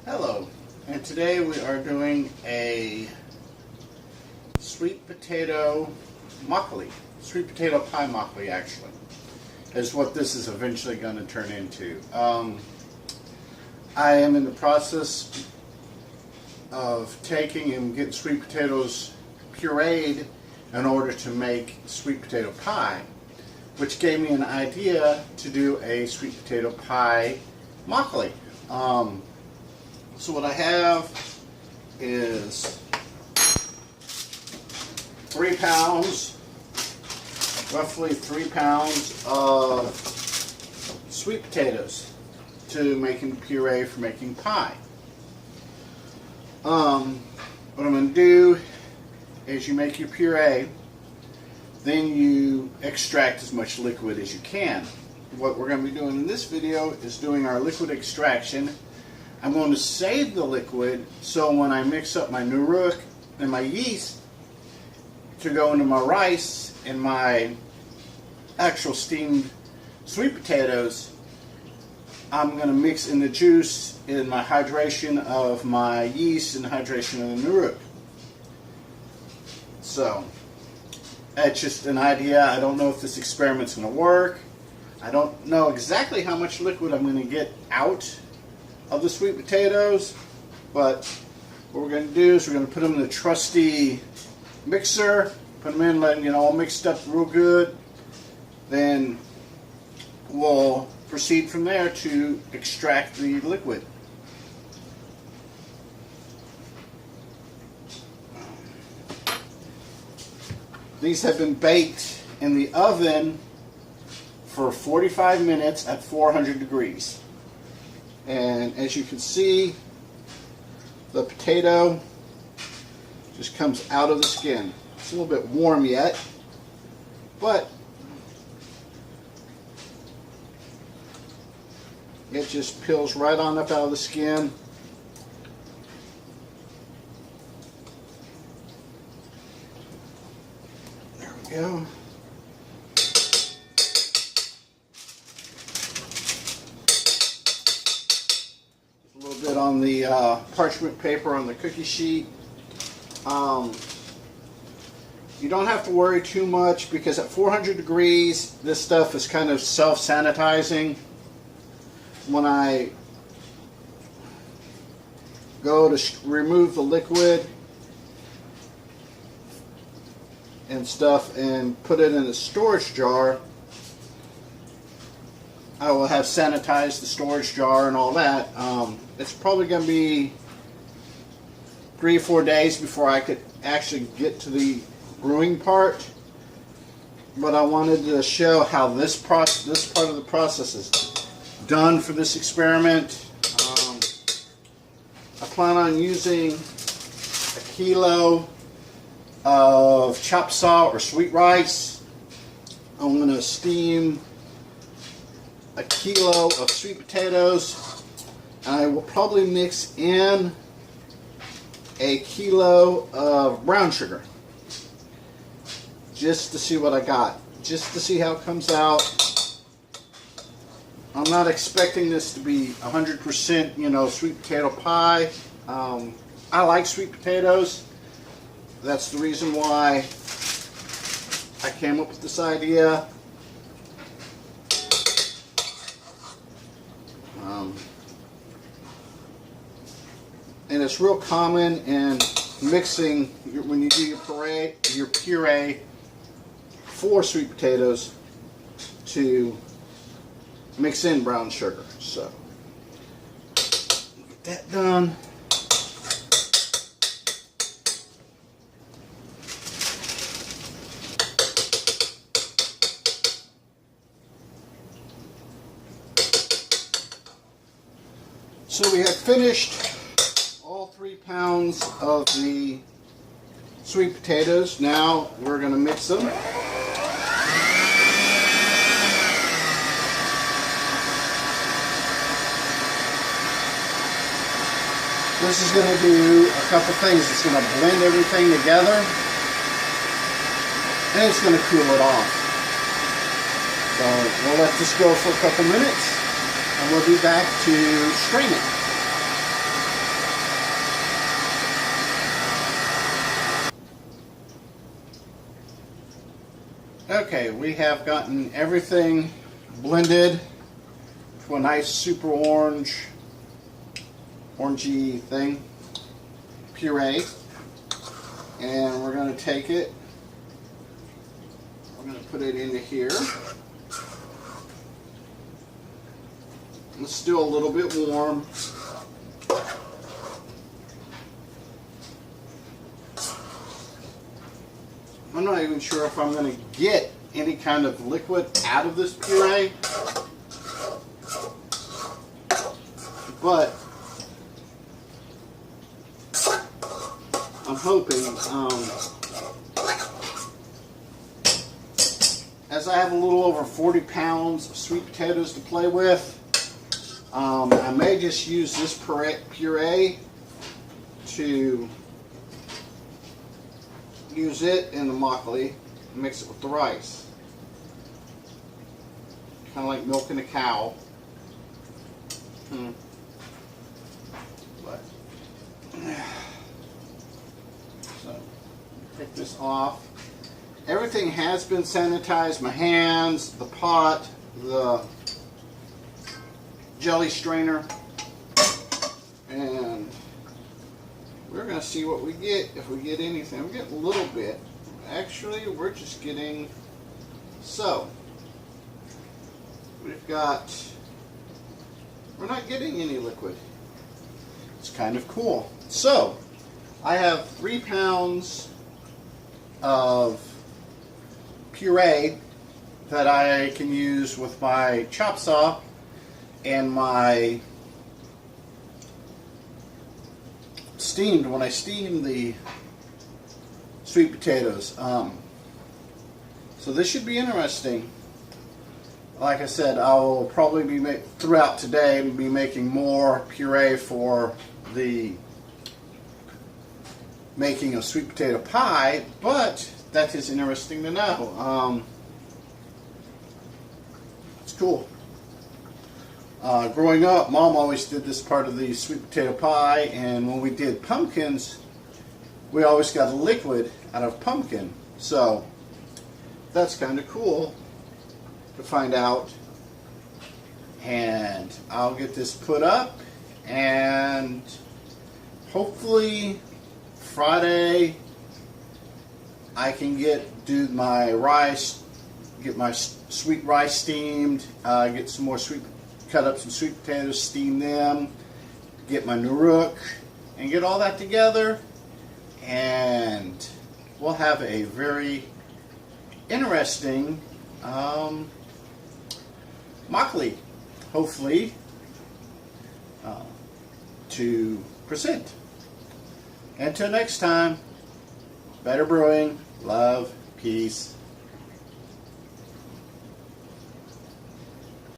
Hello, and today we are doing a sweet potato makgeolli. Sweet potato pie makgeolli, actually, is what this is eventually going to turn into. I am in the process of taking and getting sweet potatoes pureed in order to make sweet potato pie, which gave me an idea to do a sweet potato pie makgeolli. So what I have is 3 pounds, roughly 3 pounds of sweet potatoes to making puree for making pie. What I'm going to do is you make your puree, then you extract as much liquid as you can. What we're going to be doing in this video is doing our liquid extraction. I'm going to save the liquid so when I mix up my nuruc and my yeast to go into my rice and my actual steamed sweet potatoes, I'm going to mix in the juice in my hydration of my yeast and hydration of the nuruc. So that's just an idea. I don't know if this experiment's going to work. I don't know exactly how much liquid I'm going to get out of the sweet potatoes, but what we're going to do is we're going to put them in the trusty mixer, put them in, let them all mixed up real good. Then we'll proceed from there to extract the liquid. These have been baked in the oven for 45 minutes at 400 degrees. And as you can see, the potato just comes out of the skin. It's a little bit warm yet, but it just peels right on up out of the skin. There we go. On the parchment paper on the cookie sheet. You don't have to worry too much because at 400 degrees this stuff is kind of self-sanitizing. When I go to remove the liquid and stuff and put it in a storage jar, I will have sanitized the storage jar and all that. It's probably going to be 3 or 4 days before I could actually get to the brewing part. But I wanted to show how this part of the process is done for this experiment. I plan on using 1 kilo of chapssal or sweet rice. I'm going to steam 1 kilo of sweet potatoes. I will probably mix in 1 kilo of brown sugar just to see what I got, just to see how it comes out. I'm not expecting this to be 100%, sweet potato pie. I like sweet potatoes. That's the reason why I came up with this idea. And it's real common in mixing when you do your puree for sweet potatoes to mix in brown sugar. So get that done. So we have finished all 3 pounds of the sweet potatoes. Now we're going to mix them. This is going to do a couple things. It's going to blend everything together and it's going to cool it off. So we'll let this go for a couple minutes and we'll be back to strain it. Okay, we have gotten everything blended to a nice super orangey thing, puree. And we're going to take it, we're going to put it into here. It's still a little bit warm. I'm not even sure if I'm going to get any kind of liquid out of this puree, but I'm hoping, as I have a little over 40 pounds of sweet potatoes to play with, I may just use this puree to use it in the makgeolli and mix it with the rice. Kind of like milking a cow. But, so, take this off. Everything has been sanitized. My hands, the pot, the jelly strainer, and we're going to see what we get, if we get anything. We're getting a little bit. Actually, we're just getting, so we're not getting any liquid. It's kind of cool. So I have 3 pounds of puree that I can use with my chapssal and my steamed, when I steam the sweet potatoes. So this should be interesting. Like I said, I will probably be throughout today be making more puree for the making of sweet potato pie, but that is interesting to know. It's cool. Growing up, Mom always did this part of the sweet potato pie, and when we did pumpkins, we always got a liquid out of pumpkin. So that's kind of cool to find out. And I'll get this put up, and hopefully Friday I can do my rice, get my sweet rice steamed, get some more cut up some sweet potatoes, steam them, get my nurook, and get all that together, and we'll have a very interesting makgeolli, hopefully, to present. Until next time, better brewing, love, peace.